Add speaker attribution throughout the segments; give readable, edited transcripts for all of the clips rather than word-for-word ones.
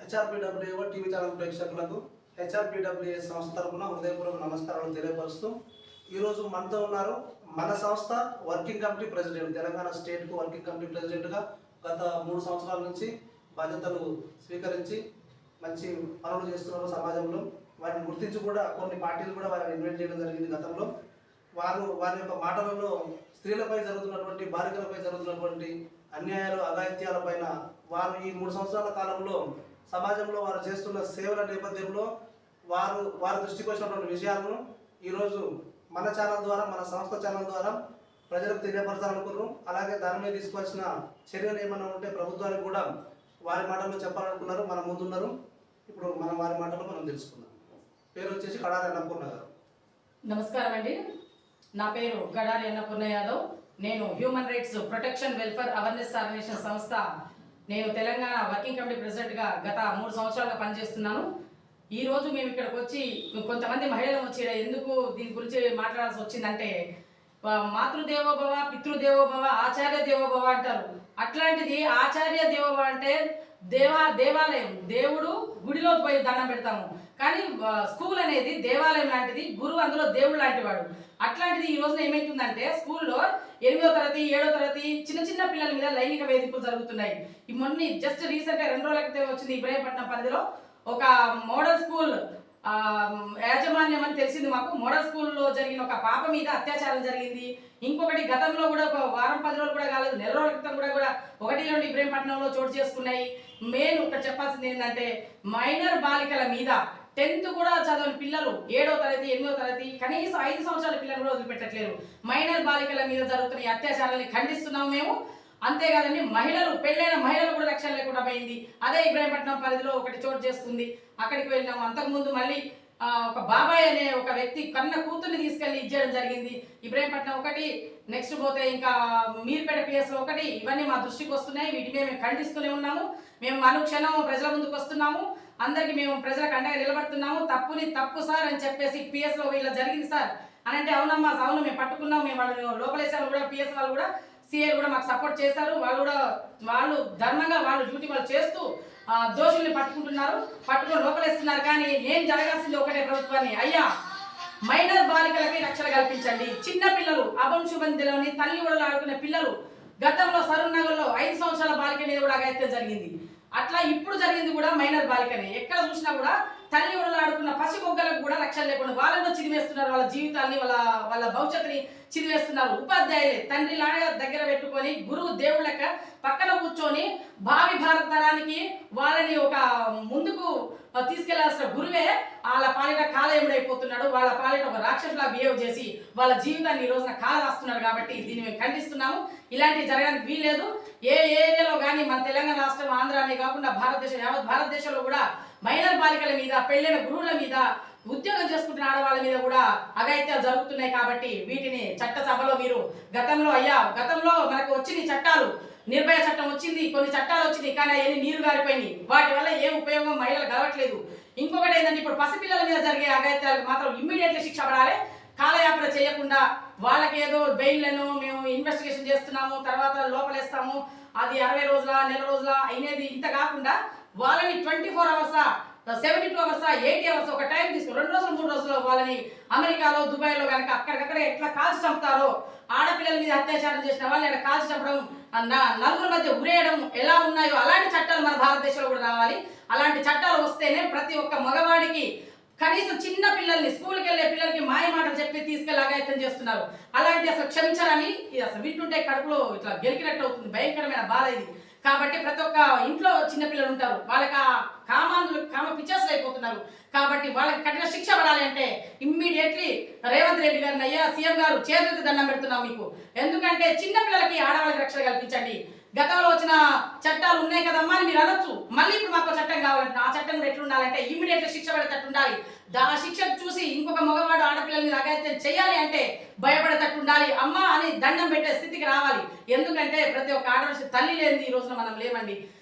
Speaker 1: హెచ్ఆర్పిడబ్ల్యూఏ TV channel ప్రేక్షకులకు హెచ్ఆర్పిడబ్ల్యూఏ సంస్థ తరఫున హృదయపూర్వక నమస్కారాలు తెలియపరుస్తూ ఈరోజు మనతో ఉన్నారు మన సంస్థ వర్కింగ్ కమిటీ ప్రెసిడెంట్, తెలంగాణ స్టేట్కు వర్కింగ్ కమిటీ ప్రెసిడెంట్గా గత 3 సంవత్సరాల నుంచి బాధ్యతలు స్వీకరించి మంచి పనులు చేస్తున్నారు సమాజంలో. వారిని గుర్తించి కూడా కొన్ని పార్టీలు కూడా వారిని ఇన్వైట్ చేయడం జరిగింది గతంలో. వారి యొక్క మాటలలో స్త్రీలపై జరుగుతున్నటువంటి, బాలికలపై జరుగుతున్నటువంటి అన్యాయాలు, అఘాయిత్యాలపైన వారు ఈ 3 సంవత్సరాల కాలంలో సమాజంలో వారు చేస్తున్న సేవల నేపథ్యంలో వారి దృష్టికి వచ్చినటువంటి విషయాలను ఈరోజు మన ఛానల్ ద్వారా, మన సంస్థ ఛానల్ ద్వారా ప్రజలకు తెలియపరచాలనుకున్నారు. అలాగే దాని మీద తీసుకోవాల్సిన చర్యలు ఏమైనా ఉంటే ప్రభుత్వానికి కూడా వారి మాటల్లో చెప్పాలనుకున్నారు. మన ముందున్నారు. ఇప్పుడు వారి మాటల్లో మనం తెలుసుకుందాం. పేరు వచ్చేసి కడారి అన్నపూర్ణ గారు.
Speaker 2: నమస్కారం అండి. నా పేరు కడారి అన్నపూర్ణ యాదవ్. నేను human rights protection welfare awareness organisation సంస్థ, నేను తెలంగాణ వర్కింగ్ కమిటీ ప్రెసిడెంట్గా గత 3 సంవత్సరాలుగా పనిచేస్తున్నాను. ఈరోజు మేము ఇక్కడికి వచ్చి కొంతమంది మహిళలు వచ్చి ఎందుకు దీని గురించి మాట్లాడాల్సి వచ్చిందంటే, మాతృదేవోభవ, పితృదేవోభవ, ఆచార్య దేవోభవ అంటారు. అట్లాంటిది ఆచార్య దేవోభవ అంటే దేవాలయం, దేవుడు గుడిలో పోయి దండం పెడతాము, కానీ స్కూల్ అనేది దేవాలయం లాంటిది, గురువు అందులో దేవుడు లాంటి వాడు. అట్లాంటిది ఈ రోజున ఏమైతుందంటే, స్కూల్లో 8వ తరగతి 7వ తరగతి చిన్న పిల్లల మీద లైంగిక వేధింపులు జరుగుతున్నాయి. ఈ మొన్న జస్ట్ రీసెంట్గా 2 రోజుల క్రితం వచ్చింది ఇబ్రాహీంపట్నం పరిధిలో ఒక మోడల్ స్కూల్ యాజమాన్యం అని తెలిసింది మాకు. మోడల్ స్కూల్లో జరిగిన ఒక పాప మీద అత్యాచారం జరిగింది. ఇంకొకటి గతంలో కూడా ఒక వారం 10 రోజులు కూడా కాలేదు, నెల రోజుల క్రితం కూడా 1-2 ఇబ్రాహీంపట్నంలో చోటు చేసుకున్నాయి. మెయిన్ ఇక్కడ చెప్పాల్సింది ఏంటంటే, మైనర్ బాలికల మీద 10th కూడా చదవని పిల్లలు, 7వ తరగతి 8వ తరగతి కనీసం 5 సంవత్సరాల పిల్లలు కూడా వదిలిపెట్టట్లేరు. మైనర్ బాలికల మీద జరుగుతున్న ఈ అత్యాచారాన్ని ఖండిస్తున్నాము మేము. అంతేకాదండి, పెళ్ళైన మహిళలు కూడా రక్షణ లేకుండా పోయింది. అదే ఇబ్రాహీంపట్నం పరిధిలో ఒకటి చోటు చేస్తుంది. అక్కడికి వెళ్ళినాము. అంతకుముందు మళ్ళీ ఒక బాబాయ్ అనే ఒక వ్యక్తి కన్న కూతుర్ని తీసుకెళ్లి ఇచ్చేయడం జరిగింది. ఇబ్రాహీంపట్నం ఒకటి, నెక్స్ట్ పోతే ఇంకా మీర్పేట పిఎస్లో ఒకటి. ఇవన్నీ మా దృష్టికి వస్తున్నాయి. వీటి మేము ఖండిస్తూనే ఉన్నాము. మేము అనుక్షణం ప్రజల ముందుకు వస్తున్నాము. అందరికి మేము ప్రజలకు అండగా నిలబడుతున్నాము. తప్పుని తప్పు సార్ అని చెప్పేసి పిఎస్లో ఇలా జరిగింది సార్ అని అంటే, అవునమ్మా అవును మేము పట్టుకున్నాం, మేము వాళ్ళు లోపలేసారు కూడా, పిఎస్ వాళ్ళు కూడా, సిఐలు కూడా మాకు సపోర్ట్ చేశారు. వాళ్ళు ధర్మంగా వాళ్ళ డ్యూటీ వాళ్ళు చేస్తూ దోషుల్ని పట్టుకొని లోపలేస్తున్నారు. కానీ నేను జరగాల్సింది ఒకటే ప్రభుత్వాన్ని, అయ్యా మైనర్ బాలికలకి రక్షణ కల్పించండి. చిన్న పిల్లలు అభంశుబంధిలోని తల్లి ఒడలు ఆడుకునే పిల్లలు, గతంలో సరూర్ నగర్లో 5 సంవత్సరాల బాలిక మీద కూడా అఘాయిత్యం జరిగింది. అట్లా ఇప్పుడు జరిగింది కూడా మైనర్ బాలికనే. ఎక్కడ చూసినా కూడా తల్లి ఒడలు ఆడుకున్న పసి మొగ్గలకు కూడా రక్షణ లేకుండా వాళ్ళలో చిదివేస్తున్నారు. వాళ్ళ జీవితాన్ని, వాళ్ళ భవిష్యత్తుని చిదివేస్తున్నారు. ఉపాధ్యాయులే తండ్రి లాగా దగ్గర పెట్టుకొని, గురువు దేవుళ్ళ లెక్క పక్కన కూర్చొని భావి భారత తరానికి వాళ్ళని ఒక ముందుకు తీసుకెళ్లాల్సిన గురువే వాళ్ళ పాలిట కాలయముడైపోతున్నాడు. వాళ్ళ పాలిట ఒక రాక్షసులా బిహేవ్ చేసి వాళ్ళ జీవితాన్ని ఈ రోజున కాల రాస్తున్నాడు. కాబట్టి దీన్ని మేము ఖండిస్తున్నాము. ఇలాంటివి జరగడానికి వీల్లేదు. ఏ ఏరియాలో కానీ, మన తెలంగాణ రాష్ట్రం, ఆంధ్ర అనే కాకుండా యావత్ భారతదేశంలో కూడా మైనర్ బాలికల మీద, పెళ్ళైన గురువుల మీద, ఉద్యోగం చేసుకుంటున్న ఆడవాళ్ళ మీద కూడా అఘాయిత్యాలు జరుగుతున్నాయి. కాబట్టి వీటిని చట్టసభలో మీరు గతంలో మనకు వచ్చిన చట్టాలు, నిర్భయ చట్టం వచ్చింది, కొన్ని చట్టాలు వచ్చినాయి, కానీ అవన్నీ నీరు గారిపోయినాయి. వాటి వల్ల ఏం ఉపయోగం మహిళలు కావట్లేదు. ఇంకొకటి ఏంటంటే, ఇప్పుడు పసిపిల్లల మీద జరిగే అఘాయిత్యాలకు మాత్రం ఇమ్మీడియట్లీ శిక్ష పడాలి. కాలయాపన చేయకుండా వాళ్ళకి ఏదో బెయిల్లను మేము ఇన్వెస్టిగేషన్ చేస్తున్నాము, తర్వాత లోపలేస్తాము, అది 60 రోజుల, నెల రోజుల అయినది ఇంత కాకుండా వాళ్ళని 24 అవర్సా, 72 అవర్సా, 80 అవర్స్ ఒక టైం తీసుకుని 2 రోజులు 3 రోజులు వాళ్ళని అమెరికాలో, దుబాయ్లో కనుక అక్కడికక్కడ ఎట్లా కాల్చి చంపుతారో, ఆడపిల్లల మీద అత్యాచారం చేసిన వాళ్ళని అక్కడ కాల్చి చంపడం, నలుగురి మధ్య ఉరేయడం ఎలా ఉన్నాయో అలాంటి చట్టాలు మన భారతదేశంలో కూడా రావాలి. అలాంటి చట్టాలు వస్తేనే ప్రతి ఒక్క మగవాడికి, కనీసం చిన్న పిల్లల్ని, స్కూల్కి వెళ్ళే పిల్లలకి మాయ మాటలు చెప్పి తీసుకెళ్ళి అఘాయిత్యం చేస్తున్నారు. అలాంటి అసలు క్షమించరని అసలు వింటుంటే కడుపులో ఇట్లా గెలికినట్టు అవుతుంది. భయంకరమైన బాధ ఇది. కాబట్టి ప్రతి ఒక్క ఇంట్లో చిన్నపిల్లలు ఉంటారు, వాళ్ళకి కామ పిచ్చర్స్ అయిపోతున్నారు. కాబట్టి వాళ్ళకి కఠిన శిక్ష పడాలి అంటే ఇమ్మీడియట్లీ రేవంత్ రెడ్డి గారిని, అయ్యా సీఎం గారు చేతులెత్తి దండం పెడుతున్నాం మీకు. ఎందుకంటే చిన్నపిల్లలకి, ఆడవాళ్ళకి రక్షణ కల్పించండి. గతంలో వచ్చిన చట్టాలు ఉన్నాయి కదమ్మా అని మీరు అనొచ్చు. మళ్ళీ ఇప్పుడు మాకు చట్టం కావాలంటే ఆ చట్టం కూడా ఎట్లుండాలంటే ఇమ్మీడియట్లీ శిక్ష పడేటట్టు ఉండాలి. ఆ శిక్ష చూసి ఇంకొక మగవాడు ఆడపిల్లల మీద అఘాయిత్యం చేయాలి అంటే భయపడేటట్టు ఉండాలి. అమ్మ అని దండం పెట్టే స్థితికి రావాలి. ఎందుకంటే ప్రతి ఒక్క ఆడవాళ్ళ తల్లి లేనిది ఈ రోజున మనం లేవండి.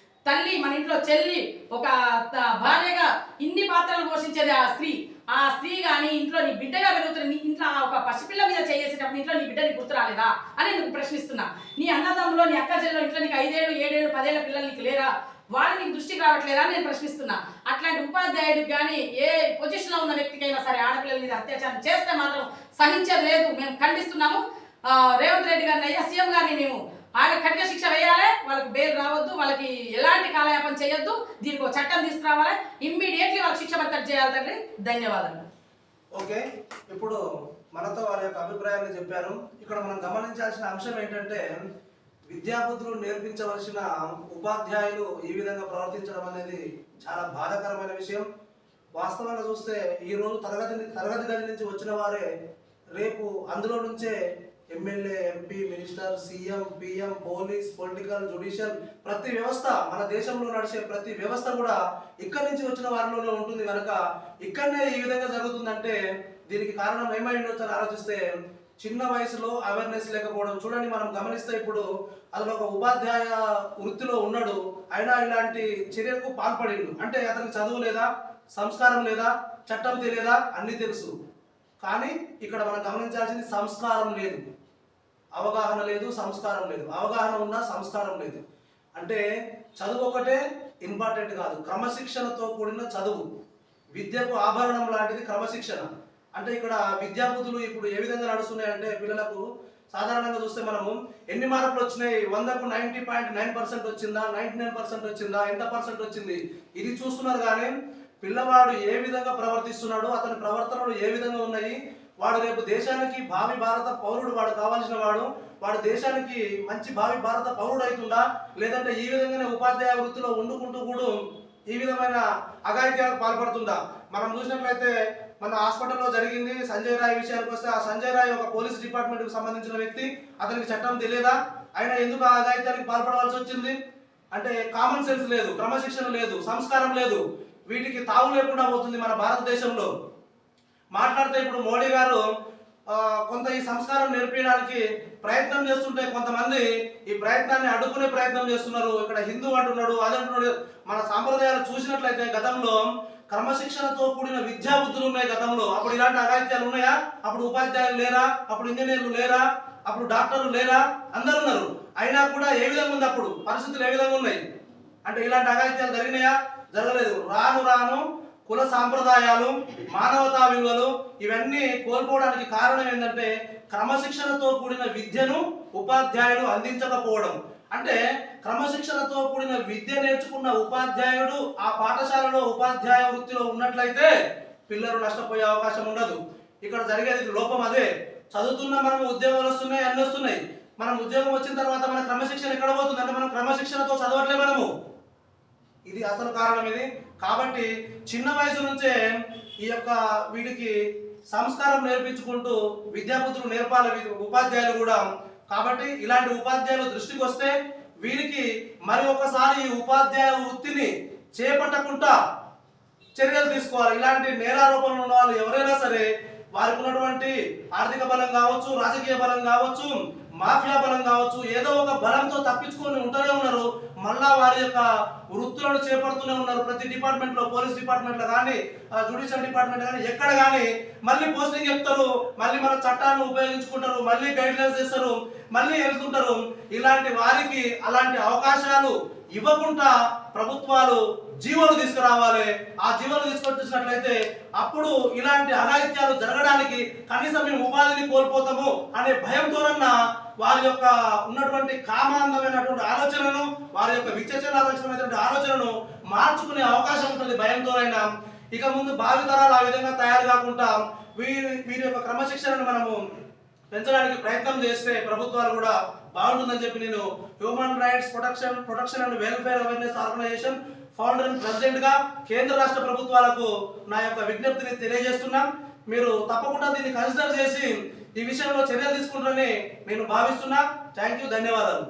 Speaker 2: తల్లి, మన ఇంట్లో చెల్లి, ఒక భార్యగా ఇన్ని పాత్రలు పోషించేది ఆ స్త్రీ కానీ ఇంట్లో నీ బిడ్డగా పెరుగుతున్న నీ ఇంట్లో ఒక పసిపిల్ల మీద చేసేటప్పుడు ఇంట్లో నీ బిడ్డని గుర్తు రాలేదా అని నేను ప్రశ్నిస్తున్నా. నీ అన్నదమ్ములో, నీ అక్క చెల్లెలో ఇంట్లో నీకు 5 ఏళ్ళు 7 ఏళ్ళు 10 ఏళ్ళ పిల్లలు నీకు లేరా? వాళ్ళు నీకు దృష్టికి రావట్లేదా అని నేను ప్రశ్నిస్తున్నా. అట్లాంటి ఉపాధ్యాయుడికి కానీ ఏ పొజిషన్లో ఉన్న వ్యక్తికైనా సరే ఆడపిల్లల మీద అత్యాచారం చేస్తే మాత్రం సహించేది లేదు. మేము ఖండిస్తున్నాము. రేవంత్ రెడ్డి గారిని అయ్యా సీఎం గారిని మేము వాళ్ళకి కఠిన శిక్ష వేయాలి, వాళ్ళకి బెయిల్ రావద్దు, వాళ్ళకి ఎలాంటి కాలయాపన చేయొద్దు, దీనికి ఒక చట్టం తీసుకురావాలి, ఇమ్మీడియట్లీ వాళ్ళకి శిక్ష బర్తడి చేయాలి తండ్రి. ధన్యవాదాలు.
Speaker 1: ఓకే, ఇప్పుడు మనతో వారి యొక్క అభిప్రాయాన్ని చెప్పారు. ఇక్కడ మనం గమనించాల్సిన అంశం ఏంటంటే విద్యాబుద్ధులు నేర్పించవలసిన ఉపాధ్యాయులు ఈ విధంగా ప్రవర్తించడం అనేది చాలా బాధాకరమైన విషయం. వాస్తవంగా చూస్తే ఈరోజు తరగతి గది నుంచి వచ్చిన వారే రేపు అందులో నుంచే MLA, MP, minister, CM, PM, police, political, judicial ప్రతి వ్యవస్థ, మన దేశంలో నడిచే ప్రతి వ్యవస్థ కూడా ఇక్కడి నుంచి వచ్చిన వారిలోనే ఉంటుంది కనుక ఇక్కడనే ఈ విధంగా జరుగుతుందంటే దీనికి కారణం ఏమై ఉండొచ్చు అని ఆలోచిస్తే చిన్న వయసులో అవేర్నెస్ లేకపోవడం. చూడండి, మనం గమనిస్తే ఇప్పుడు అతను ఒక ఉపాధ్యాయ వృత్తిలో ఉన్నాడు, అయినా ఇలాంటి చర్యలకు పాల్పడిండు అంటే అతనికి చదువు లేదా, సంస్కారం లేదా, చట్టం తెలియదా, అన్నీ తెలుసు. కానీ ఇక్కడ మనం గమనించాల్సింది సంస్కారం లేదు, అవగాహన లేదు, సంస్కారం లేదు. అవగాహన ఉన్నా సంస్కారం లేదు. అంటే చదువు ఒకటే ఇంపార్టెంట్ కాదు, క్రమశిక్షణతో కూడిన చదువు. విద్యకు ఆభరణం లాంటిది క్రమశిక్షణ. అంటే ఇక్కడ విద్యాబుద్ధులు ఇప్పుడు ఏ విధంగా నడుస్తున్నాయంటే పిల్లలకు సాధారణంగా చూస్తే మనము ఎన్ని మార్కులు వచ్చినాయి, 100కు 90.9% వచ్చిందా, 99% వచ్చిందా, ఎంత పర్సెంట్ వచ్చింది ఇది చూస్తున్నారు. కానీ పిల్లవాడు ఏ విధంగా ప్రవర్తిస్తున్నాడు, అతని ప్రవర్తనలు ఏ విధంగా ఉన్నాయి, వాడు రేపు దేశానికి భావి భారత పౌరుడు, వాడు కావాల్సిన వాడు దేశానికి మంచి భావి భారత పౌరుడు అవుతుందా, లేదంటే ఈ విధంగానే ఉపాధ్యాయ వృత్తిలో వండుకుంటూ కూడా ఈ విధమైన అఘాయిత్యాలకు పాల్పడుతుందా. మనం చూసినట్లయితే మన హాస్పిటల్లో జరిగింది సంజయ్ రాయ్ విషయానికి వస్తే, ఆ సంజయ్ రాయ్ ఒక పోలీస్ డిపార్ట్మెంట్కి సంబంధించిన వ్యక్తి, అతనికి చట్టం తెలియదా, ఆయన ఎందుకు ఆ అఘాయిత్యానికి పాల్పడవలసి వచ్చింది అంటే కామన్ సెన్స్ లేదు, క్రమశిక్షణ లేదు, సంస్కారం లేదు. వీటికి తావు లేకుండా పోతుంది మన భారతదేశంలో. మాట్లాడితే ఇప్పుడు మోడీ గారు కొంత ఈ సంస్కారం నేర్పించడానికి ప్రయత్నం చేస్తుంటే కొంతమంది ఈ ప్రయత్నాన్ని అడ్డుకునే ప్రయత్నం చేస్తున్నారు. ఇక్కడ హిందూ అంటున్నాడు, అదంటున్నాడు. మన సాంప్రదాయాలు చూసినట్లయితే గతంలో క్రమశిక్షణతో కూడిన విద్యా బుద్ధులు ఉన్నాయి గతంలో. అప్పుడు ఇలాంటి అఘాయిత్యాలు ఉన్నాయా? అప్పుడు ఉపాధ్యాయులు లేరా? అప్పుడు ఇంజనీర్లు లేరా? అప్పుడు డాక్టర్లు లేరా? అందరు ఉన్నారు. అయినా కూడా ఏ విధంగా ఉంది అప్పుడు పరిస్థితులు, ఏ విధంగా ఉన్నాయి అంటే ఇలాంటి అఘాయిత్యాలు జరిగినాయా? జరగలేదు. రాను రాను కుల సాంప్రదాయాలు, మానవతా విలువలు ఇవన్నీ కోల్పోవడానికి కారణం ఏంటంటే క్రమశిక్షణతో కూడిన విద్యను ఉపాధ్యాయులు అందించకపోవడం. అంటే క్రమశిక్షణతో కూడిన విద్య నేర్చుకున్న ఉపాధ్యాయుడు ఆ పాఠశాలలో ఉపాధ్యాయ వృత్తిలో ఉన్నట్లయితే పిల్లలు నష్టపోయే అవకాశం ఉండదు. ఇక్కడ జరిగేది లోపం అదే. చదువుతున్న మనం ఉద్యోగాలు వస్తున్నాయి, అన్నీ వస్తున్నాయి. మనం ఉద్యోగం వచ్చిన తర్వాత మన క్రమశిక్షణ ఎక్కడ పోతుంది అంటే మనం క్రమశిక్షణతో చదవట్లే మనము. ఇది అసలు కారణం ఇది. కాబట్టి చిన్న వయసు నుంచే ఈ యొక్క వీడికి సంస్కారం నేర్పించుకుంటూ విద్యాబుద్ధులు నేర్పాలి ఉపాధ్యాయులు కూడా. కాబట్టి ఇలాంటి ఉపాధ్యాయులు దృష్టికి వస్తే వీరికి మరి ఒకసారి ఈ ఉపాధ్యాయ వృత్తిని చేపట్టకుండా చర్యలు తీసుకోవాలి. ఇలాంటి నేరారోపణలు ఉన్న వాళ్ళు ఎవరైనా సరే వారికి ఉన్నటువంటి ఆర్థిక బలం కావచ్చు, రాజకీయ బలం కావచ్చు, మాఫియా బలం కావచ్చు, ఏదో ఒక బలంతో తప్పించుకొని ఉంటూనే ఉన్నారు. మళ్ళా వారి యొక్క వృత్తులను చేపడుతూనే ఉన్నారు. ప్రతి డిపార్ట్మెంట్లో, పోలీస్ డిపార్ట్మెంట్లో కానీ, జ్యుడిషియల్ డిపార్ట్మెంట్ కానీ, ఎక్కడ కానీ మళ్ళీ పోస్టింగ్ చెప్తారు, మళ్ళీ మన చట్టాన్ని ఉపయోగించుకుంటారు, మళ్ళీ గైడ్లైన్స్ ఇస్తారు, మళ్ళీ వెళ్తుంటారు. ఇలాంటి వారికి అలాంటి అవకాశాలు ఇవ్వకుండా ప్రభుత్వాలు జీవోలు తీసుకురావాలి. ఆ జీవోలు తీసుకొచ్చినట్లయితే అప్పుడు ఇలాంటి అఘాయిత్యాలు జరగడానికి కనీసం మేము ఉపాధిని కోల్పోతాము అనే భయంతోనన్నా వారి యొక్క ఉన్నటువంటి కామాంధమైనటువంటి ఆలోచనను, వారి యొక్క విచక్షణారహితమైనటువంటి ఆలోచనను మార్చుకునే అవకాశం ఉంటుంది భయంతోనైనా. ఇక ముందు భావితరాలు ఆ విధంగా తయారు కాకుండా వీరి యొక్క క్రమశిక్షణను మనము పెంచడానికి ప్రయత్నం చేస్తే ప్రభుత్వాలు కూడా బాగుంటుందని చెప్పి నేను human rights protection and welfare awareness organisation founder and president గా కేంద్ర రాష్ట్ర ప్రభుత్వాలకు నా యొక్క విజ్ఞప్తిని తెలియజేస్తున్నాం. మీరు తప్పకుండా దీన్ని కన్సిడర్ చేసి ఈ విషయంలో చర్యలు తీసుకుంటారని నేను భావిస్తున్నా. థ్యాంక్ యూ, ధన్యవాదాలు.